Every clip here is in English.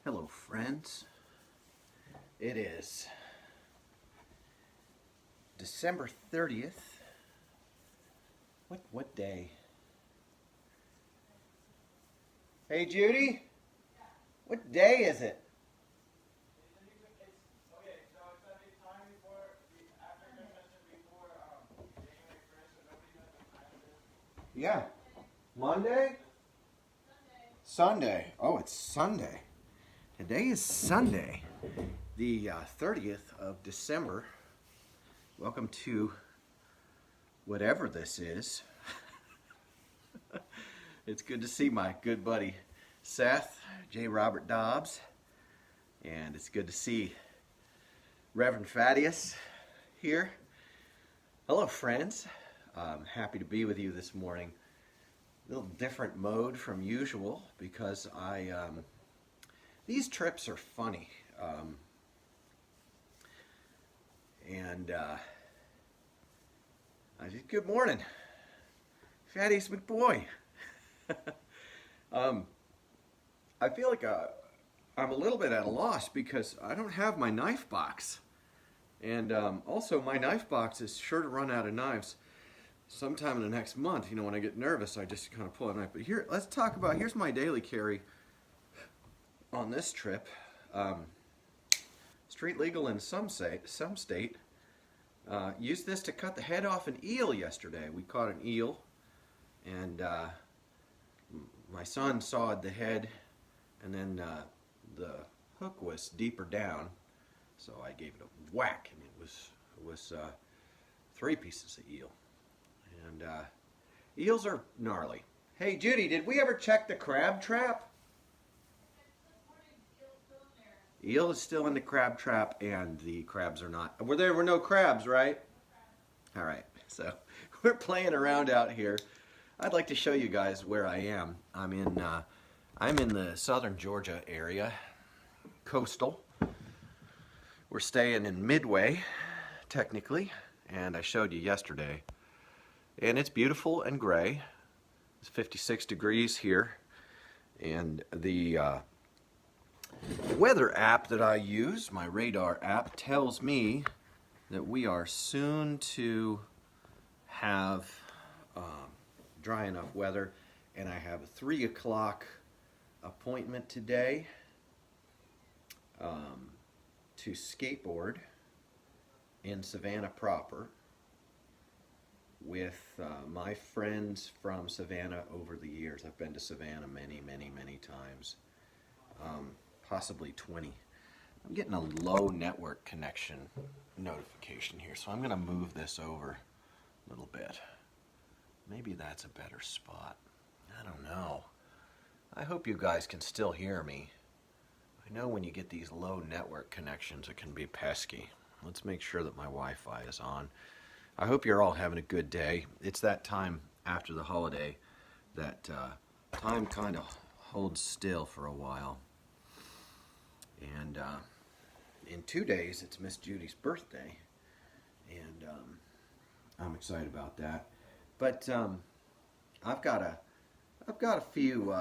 Hello, friends. It is December 30th. What day? Hey, Judy. What day is it? Yeah. Monday? Sunday. Oh, it's Sunday. Today is Sunday, the 30th of December. Welcome to whatever this is. It's good to see my good buddy Seth, J. Robert Dobbs, and it's good to see Reverend Thaddeus here. Hello, friends. I'm happy to be with you this morning. A little different mode from usual because these trips are funny. Good morning, Thaddeus McBoy. I feel like I'm a little bit at a loss because I don't have my knife box. And also my knife box is sure to run out of knives sometime in the next month. You know, when I get nervous, I just kind of pull a knife. But here, let's talk about, here's my daily carry on this trip. Street legal in some state. Used this to cut the head off an eel yesterday. We caught an eel, and my son sawed the head, and then the hook was deeper down, so I gave it a whack, and it was 3 pieces of eel. And eels are gnarly. Hey, Judy, did we ever check the crab trap? Eel is still in the crab trap, and the crabs are not. There were no crabs, right? All right, so we're playing around out here. I'd like to show you guys where I am. I'm in the southern Georgia area, coastal. We're staying in Midway, technically, and I showed you yesterday. And it's beautiful and gray. It's 56 degrees here, and the weather app that I use, my radar app, tells me that we are soon to have dry enough weather, and I have a 3 o'clock appointment today to skateboard in Savannah proper with my friends from Savannah over the years. I've been to Savannah many times, possibly 20. I'm getting a low network connection notification here, so I'm going to move this over a little bit. Maybe that's a better spot. I don't know. I hope you guys can still hear me. I know when you get these low network connections, it can be pesky. Let's make sure that my Wi-Fi is on. I hope you're all having a good day. It's that time after the holiday that time kind of holds still for a while. And in 2 days, it's Miss Judy's birthday, and I'm excited about that. But I've got a few.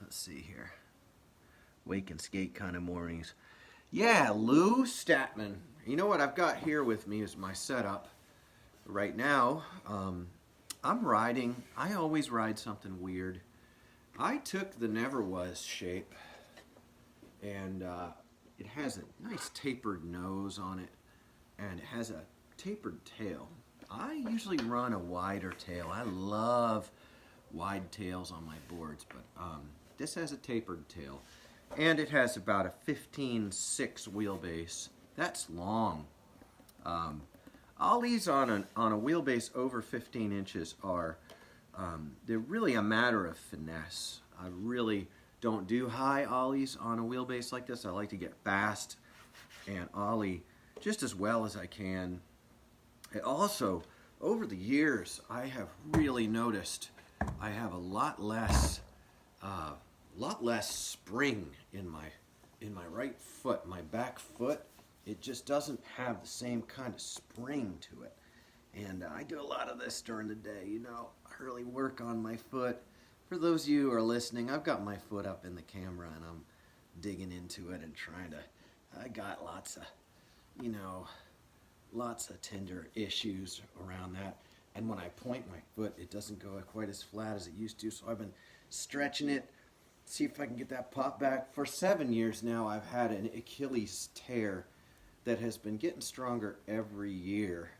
Let's see here. Wake and skate kind of mornings. Yeah, Lou Statman. You know what I've got here with me is my setup. Right now, I'm riding. I always ride something weird. I took the Never Was shape, and it has a nice tapered nose on it, and it has a tapered tail. I usually run a wider tail. I love wide tails on my boards, but this has a tapered tail, and it has about a 15.6 wheelbase. That's long. Ollies on a wheelbase over 15 inches are they're really a matter of finesse. I really don't do high ollies on a wheelbase like this. I like to get fast and ollie just as well as I can. Also, over the years, I have really noticed I have a lot less spring in my right foot, my back foot. It just doesn't have the same kind of spring to it. And I do a lot of this during the day, you know. I really work on my foot. For those of you who are listening, I've got my foot up in the camera, and digging into it and trying to, I got lots of, you know, lots of tender issues around that. And when I point my foot, it doesn't go quite as flat as it used to. So I've been stretching it, see if I can get that pop back. For 7 years now, I've had an Achilles tear that has been getting stronger every year.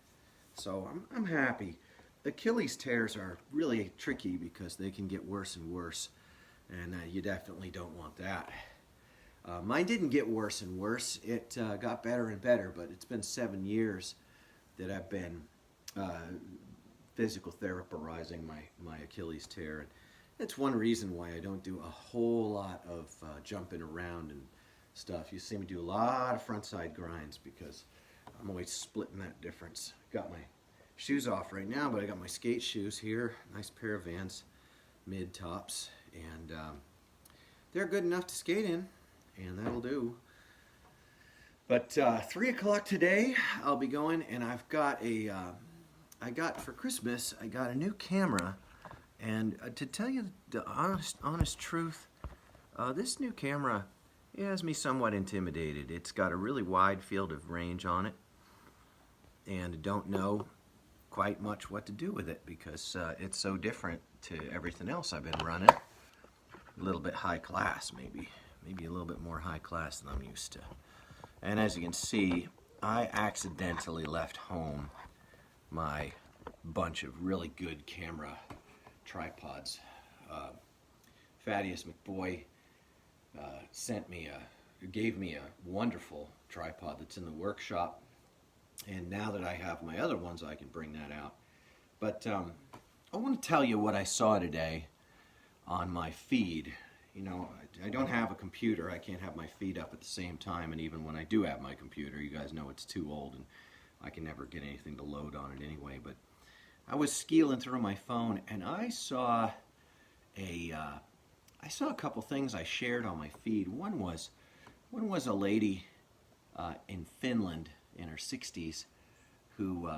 So I'm happy. Achilles tears are really tricky because they can get worse and worse. And you definitely don't want that. Mine didn't get worse and worse. It got better and better, but it's been 7 years that I've been physical therapizing my Achilles tear. And it's one reason why I don't do a whole lot of jumping around and stuff. You see me do a lot of frontside grinds because I'm always splitting that difference. Got my shoes off right now, but I got my skate shoes here. Nice pair of Vans mid tops, and they're good enough to skate in, and that'll do. But 3 o'clock today, I'll be going, and I've got I got for Christmas, I got a new camera, and to tell you the honest truth, this new camera, it has me somewhat intimidated. It's got a really wide field of range on it, and I don't know quite much what to do with it because it's so different to everything else I've been running. A little bit high class, maybe a little bit more high class than I'm used to. And as you can see, I accidentally left home my bunch of really good camera tripods. Thaddeus McBoy gave me a wonderful tripod that's in the workshop, and now that I have my other ones, I can bring that out. But I want to tell you what I saw today on my feed. You know, I don't have a computer. I can't have my feed up at the same time, and even when I do have my computer, you guys know it's too old and I can never get anything to load on it anyway. But I was skeeling through my phone, and I saw a couple things I shared on my feed. One was a lady in Finland in her 60s who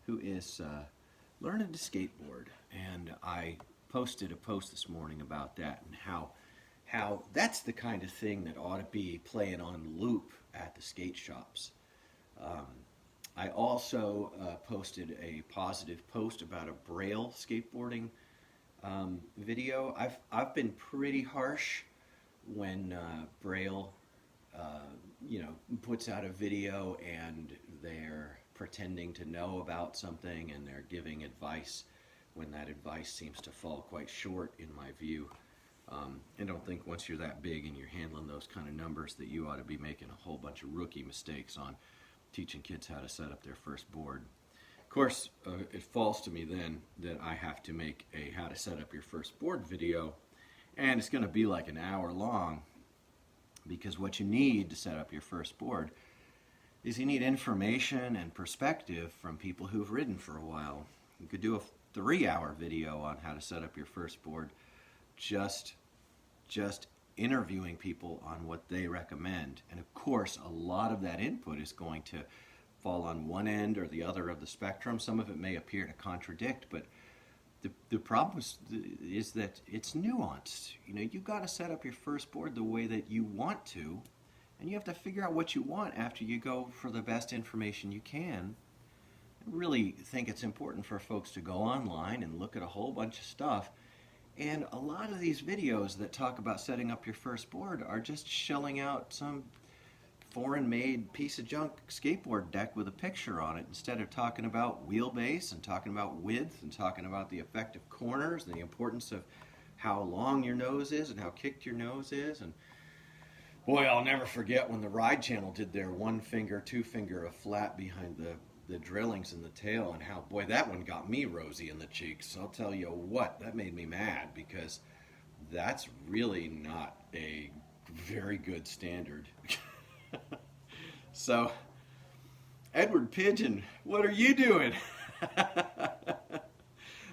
is learning to skateboard, and I posted a post this morning about that and how that's the kind of thing that ought to be playing on loop at the skate shops. I also posted a positive post about a Braille skateboarding video. I've been pretty harsh when Braille puts out a video and they're pretending to know about something and they're giving advice when that advice seems to fall quite short in my view. I don't think once you're that big and you're handling those kind of numbers that you ought to be making a whole bunch of rookie mistakes on teaching kids how to set up their first board. Of course, it falls to me then that I have to make a how to set up your first board video, and it's going to be like an hour long, because what you need to set up your first board is you need information and perspective from people who've ridden for a while. You could do a 3-hour video on how to set up your first board, just interviewing people on what they recommend. And of course, a lot of that input is going to fall on one end or the other of the spectrum. Some of it may appear to contradict, but the problem is that it's nuanced. You know, you've got to set up your first board the way that you want to, and you have to figure out what you want after you go for the best information you can. I really think it's important for folks to go online and look at a whole bunch of stuff. And a lot of these videos that talk about setting up your first board are just shelling out some foreign-made piece of junk skateboard deck with a picture on it, instead of talking about wheelbase and talking about width and talking about the effective corners and the importance of how long your nose is and how kicked your nose is. And boy, I'll never forget when the Ride Channel did their 1 finger, 2 finger of flat behind the drillings in the tail, and how, boy, that one got me rosy in the cheeks. I'll tell you what, that made me mad, because that's really not a very good standard. So, Edward Pigeon, what are you doing?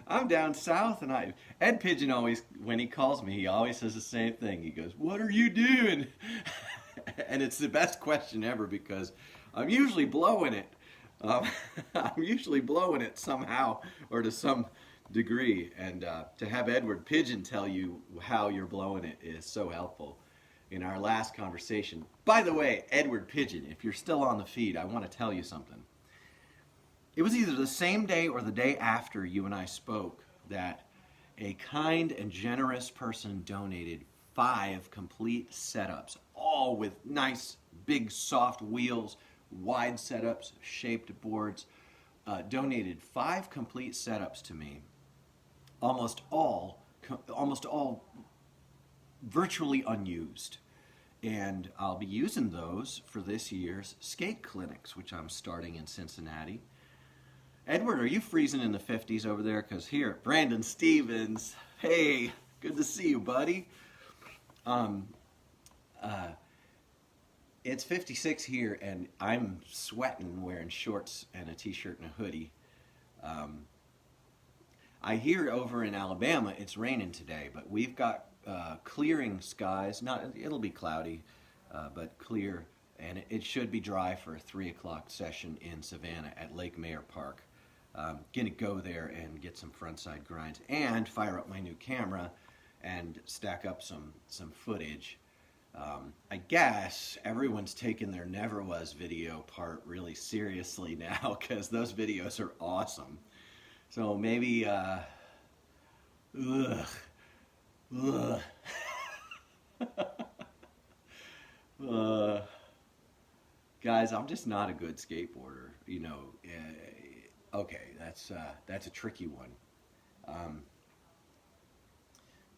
I'm down south, and Ed Pigeon always, when he calls me, he always says the same thing. He goes, "What are you doing?" And it's the best question ever, because I'm usually blowing it. I'm usually blowing it somehow or to some degree, and to have Edward Pigeon tell you how you're blowing it is so helpful. in our last conversation. By the way, Edward Pigeon, if you're still on the feed, I want to tell you something. It was either the same day or the day after you and I spoke that a kind and generous person donated 5 complete setups, all with nice, big, soft wheels, wide setups, shaped boards. Donated 5 complete setups to me, almost all virtually unused. And I'll be using those for this year's skate clinics, which I'm starting in Cincinnati. Edward, are you freezing in the 50s over there? Because here, Brandon Stevens, hey, good to see you, buddy. It's 56 here, and I'm sweating wearing shorts and a t-shirt and a hoodie. I hear over in Alabama it's raining today, but we've got clearing skies. It'll be cloudy, but clear, and it should be dry for a 3 o'clock session in Savannah at Lake Mayer Park. Gonna go there and get some frontside grinds and fire up my new camera and stack up some footage. I guess everyone's taking their Never Was video part really seriously now because those videos are awesome. So maybe, guys, I'm just not a good skateboarder, you know. Okay, that's a tricky one.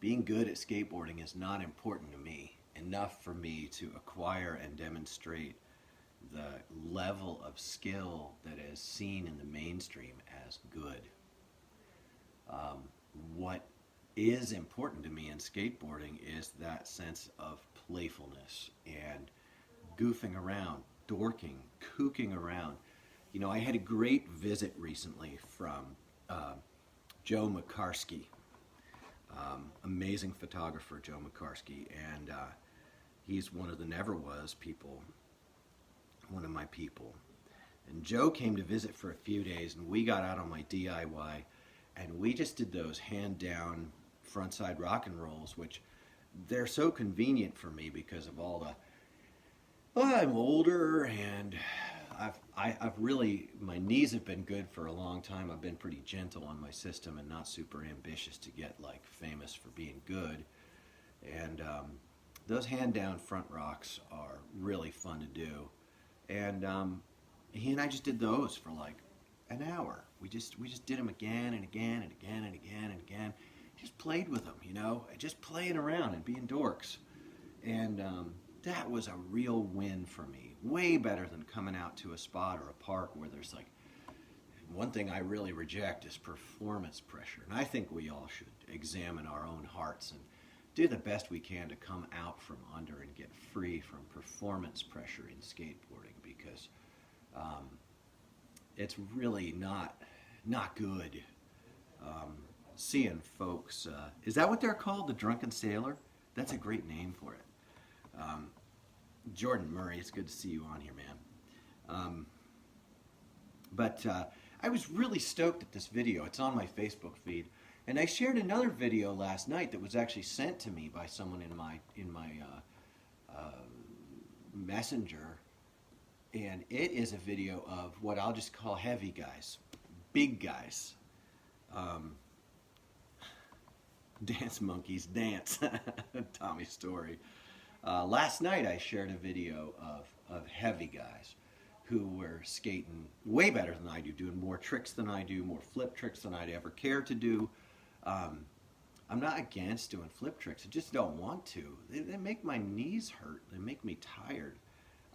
Being good at skateboarding is not important to me enough for me to acquire and demonstrate the level of skill that is seen in the mainstream as good. What is important to me in skateboarding is that sense of playfulness and goofing around, dorking, kooking around. You know, I had a great visit recently from Joe Makarsky, amazing photographer Joe Makarsky, and he's one of the Never Was people, one of my people. And Joe came to visit for a few days, and we got out on my DIY, and we just did those hand-down frontside rock and rolls, which they're so convenient for me because of all the, well, I'm older, and I've really, my knees have been good for a long time. I've been pretty gentle on my system and not super ambitious to get like famous for being good. And those hand-down front rocks are really fun to do. And he and I just did those for like an hour. We just did them again and again and again and again and again. Just played with them, you know, just playing around and being dorks. And that was a real win for me. Way better than coming out to a spot or a park where there's like, one thing I really reject is performance pressure. And I think we all should examine our own hearts and do the best we can to come out from under and get free from performance pressure in skateboarding, because it's really not good. Seeing folks, is that what they're called, the Drunken Sailor? That's a great name for it. Jordan Murray, it's good to see you on here, man. But I was really stoked at this video. It's on my Facebook feed, and I shared another video last night that was actually sent to me by someone in my messenger, and it is a video of what I'll just call heavy guys, big guys. Dance monkeys dance. Tommy Story. Last night I shared a video of heavy guys who were skating way better than I do, doing more tricks than I do, more flip tricks than I'd ever care to do. I'm not against doing flip tricks, I just don't want to. They make my knees hurt, they make me tired.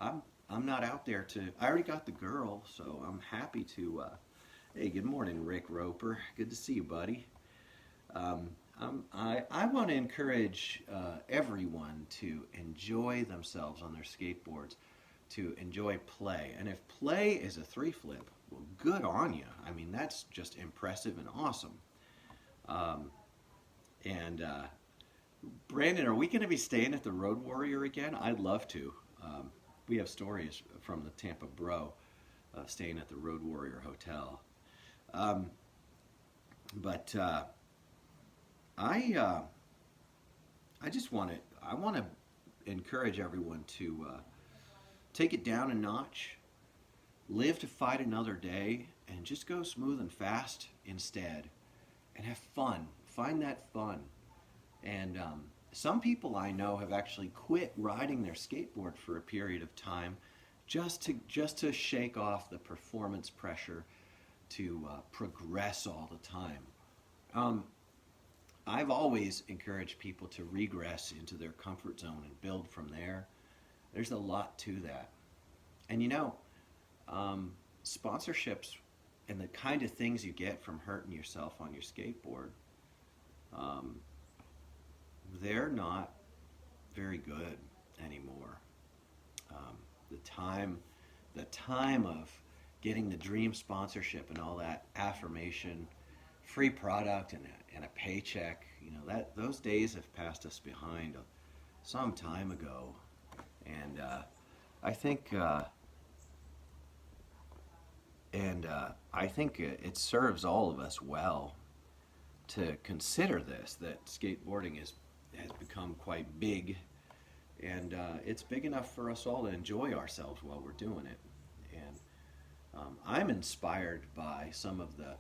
I'm not out there to, I already got the girl, so I'm happy to, hey, good morning, Rick Roper, good to see you, buddy. I want to encourage everyone to enjoy themselves on their skateboards, to enjoy play. And if play is a 3-flip, well, good on you. I mean, that's just impressive and awesome. Brandon, are we going to be staying at the Road Warrior again? I'd love to. We have stories from the Tampa Bro staying at the Road Warrior Hotel. I just want to encourage everyone to take it down a notch, live to fight another day, and just go smooth and fast instead, and have fun. Find that fun. And some people I know have actually quit riding their skateboard for a period of time, just to shake off the performance pressure to progress all the time. I've always encouraged people to regress into their comfort zone and build from there. There's a lot to that. And sponsorships and the kind of things you get from hurting yourself on your skateboard, they're not very good anymore. The time of getting the dream sponsorship and all that affirmation, free product and a paycheck, those days have passed us behind some time ago. And I think it serves all of us well to consider that skateboarding has become quite big, and it's big enough for us all to enjoy ourselves while we're doing it. And I'm inspired by some of the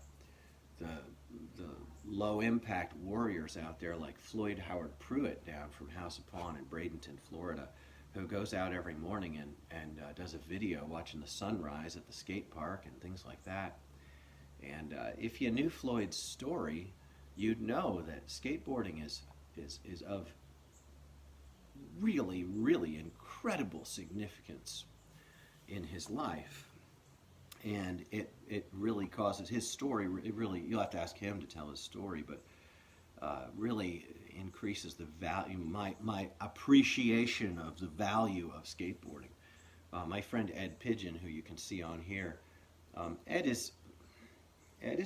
low impact warriors out there, like Floyd Howard Pruitt down from House Upon in Bradenton, Florida, who goes out every morning and does a video watching the sunrise at the skate park and things like that. And if you knew Floyd's story, you'd know that skateboarding is of really, really incredible significance in his life. And it really causes his story, you'll have to ask him to tell his story, but really increases the value, my appreciation of the value of skateboarding. My friend Ed Pigeon, who you can see on here, Ed is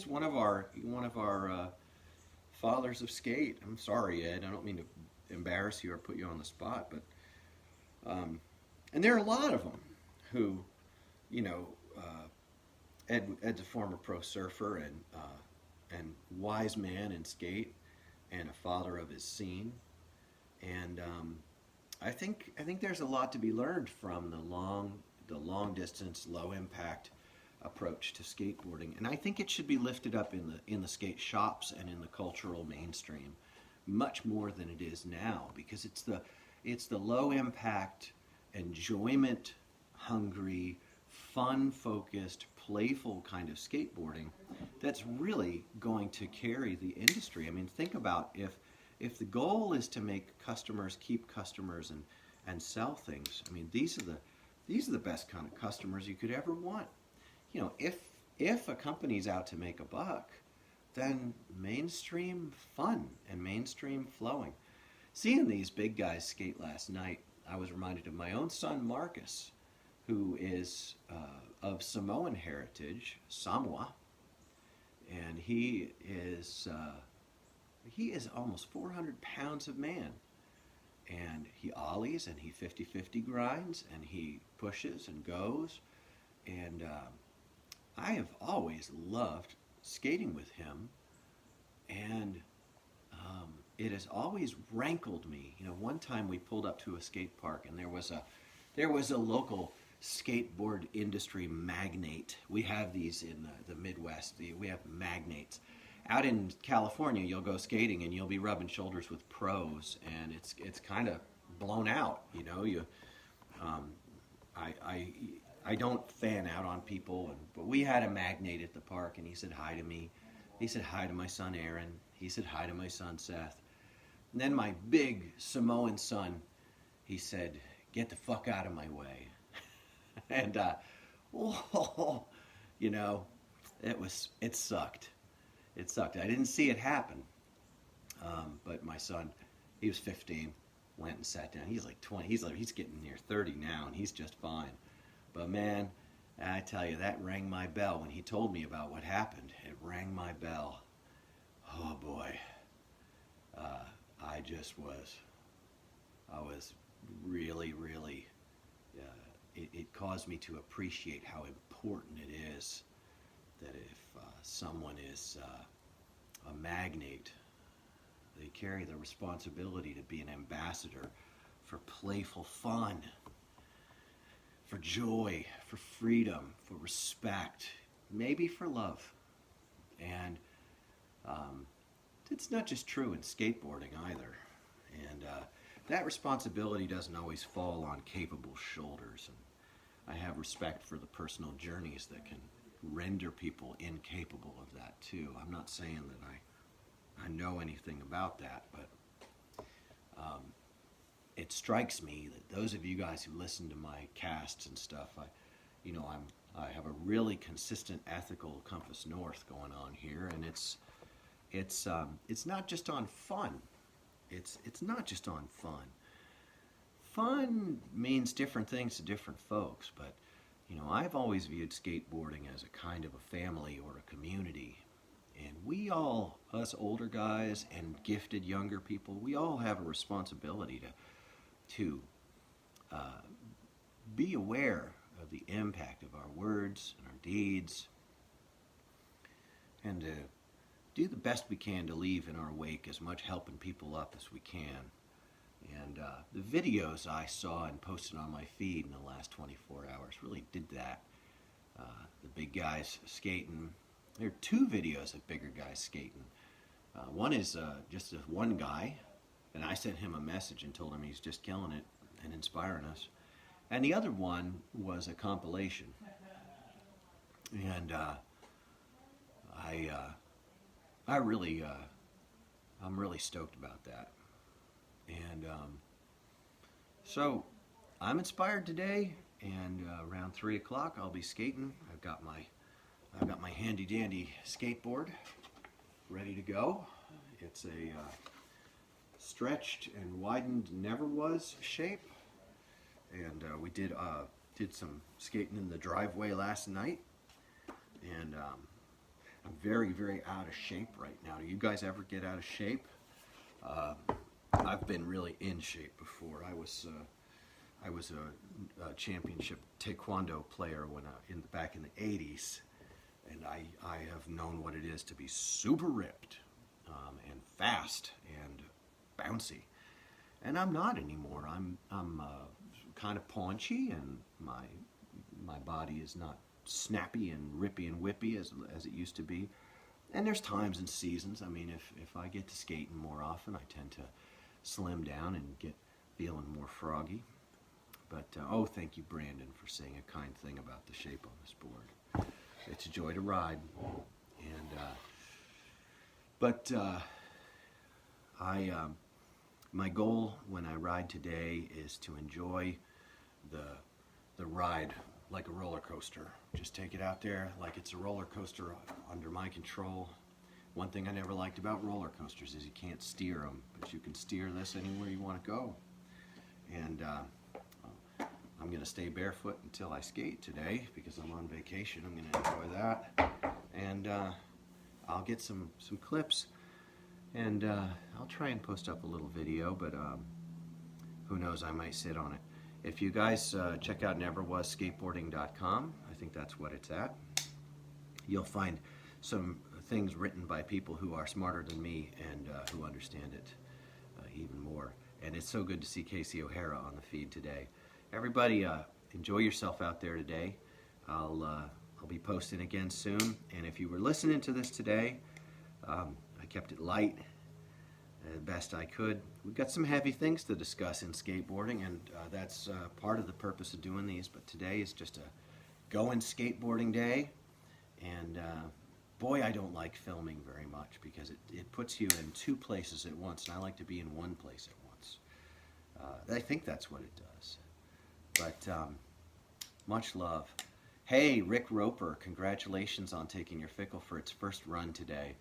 one of our fathers of skate. I'm sorry, Ed, I don't mean to embarrass you or put you on the spot, but and there are a lot of them who, Ed's a former pro surfer and wise man in skate and a father of his scene, and I think there's a lot to be learned from the long distance, low impact approach to skateboarding, and I think it should be lifted up in the skate shops and in the cultural mainstream much more than it is now, because it's the low impact, enjoyment hungry, fun focused, playful kind of skateboarding that's really going to carry the industry. I mean, think about if the goal is to make customers keep customers and sell things. I mean, these are the best kind of customers you could ever want. If a company's out to make a buck, then mainstream fun and mainstream flowing. Seeing these big guys skate last night, I was reminded of my own son Marcus, who is of Samoan heritage, Samoa, and he is almost 400 pounds of man, and he ollies and he 50-50 grinds and he pushes and goes, and I have always loved skating with him, and it has always rankled me. One time we pulled up to a skate park, and there was a local skateboard industry magnate. We have these in the Midwest. We have magnates. Out in California, you'll go skating and you'll be rubbing shoulders with pros, and it's kind of blown out. I don't fan out on people, but we had a magnate at the park, and he said hi to me. He said hi to my son Aaron. He said hi to my son Seth. And then my big Samoan son, he said, "Get the fuck out of my way." And it sucked. It sucked. I didn't see it happen. But my son, he was 15, went and sat down. He's like 20. He's getting near 30 now, and he's just fine. But man, I tell you, that rang my bell when he told me about what happened. It rang my bell. Oh boy. I was really, really, it caused me to appreciate how important it is that if someone is a magnate, they carry the responsibility to be an ambassador for playful fun, for joy, for freedom, for respect, maybe for love. And it's not just true in skateboarding either. And that responsibility doesn't always fall on capable shoulders. And I have respect for the personal journeys that can render people incapable of that too. I'm not saying that I know anything about that, but it strikes me that those of you guys who listen to my casts and stuff, I have a really consistent ethical compass north going on here, and it's not just on fun. It's not just on fun. Fun means different things to different folks, but I've always viewed skateboarding as a kind of a family or a community. And we all, us older guys and gifted younger people, we all have a responsibility to be aware of the impact of our words and our deeds, and to do the best we can to leave in our wake as much helping people up as we can. And the videos I saw and posted on my feed in the last 24 hours really did that. The big guys skating. There are two videos of bigger guys skating. One is just this one guy, and I sent him a message and told him he's just killing it and inspiring us. And the other one was a compilation. And I'm really stoked about that. And so I'm inspired today, and around 3 o'clock I'll be skating. I've got my handy dandy skateboard ready to go. It's a stretched and widened never was shape, and we did some skating in the driveway last night, and I'm very, very out of shape right now. Do you guys ever get out of shape? I've been really in shape before. I was a championship taekwondo player back in the 80s, and I have known what it is to be super ripped and fast and bouncy, and I'm not anymore. I'm kind of paunchy, and my body is not snappy and rippy and whippy as it used to be. And there's times and seasons. I mean, if I get to skating more often, I tend to slim down and get feeling more froggy. But thank you, Brandon, for saying a kind thing about the shape on this board. It's a joy to ride. And my goal when I ride today is to enjoy the ride like a roller coaster. Just take it out there like it's a roller coaster under my control. One thing I never liked about roller coasters is you can't steer them, but you can steer this anywhere you want to go. And I'm going to stay barefoot until I skate today because I'm on vacation. I'm going to enjoy that. And I'll get some clips, and I'll try and post up a little video, but who knows, I might sit on it. If you guys check out neverwasskateboarding.com, I think that's what it's at, you'll find some things written by people who are smarter than me and who understand it even more. And it's so good to see Casey O'Hara on the feed today. Everybody, enjoy yourself out there today. I'll be posting again soon. And if you were listening to this today, I kept it light as best I could. We've got some heavy things to discuss in skateboarding, and that's part of the purpose of doing these. But today is just a going skateboarding day, and boy, I don't like filming very much because it puts you in two places at once, and I like to be in one place at once. I think that's what it does. But much love. Hey, Rick Roper, congratulations on taking your Fickle for its first run today.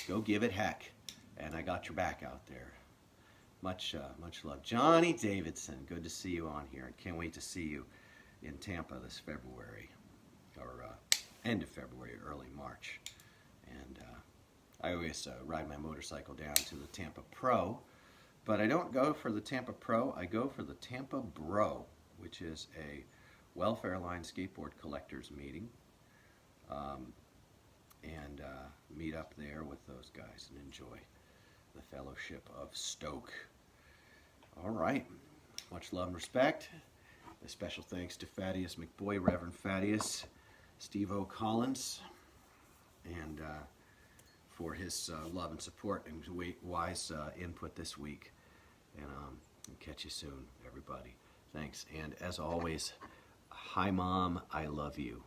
Go give it heck. And I got your back out there. Much love. Johnny Davidson, good to see you on here. I can't wait to see you in Tampa this February, or end of February, early March. And I always ride my motorcycle down to the Tampa Pro, but I don't go for the Tampa Pro, I go for the Tampa Bro, which is a Welfare Line Skateboard Collectors meeting, and meet up there with those guys and enjoy the fellowship of Stoke. All right, Much love and respect. A special thanks to Thaddeus McBoy, Reverend Thaddeus, Steve O. Collins, and for his love and support and wise input this week. And catch you soon, everybody. Thanks. And as always, hi, Mom, I love you.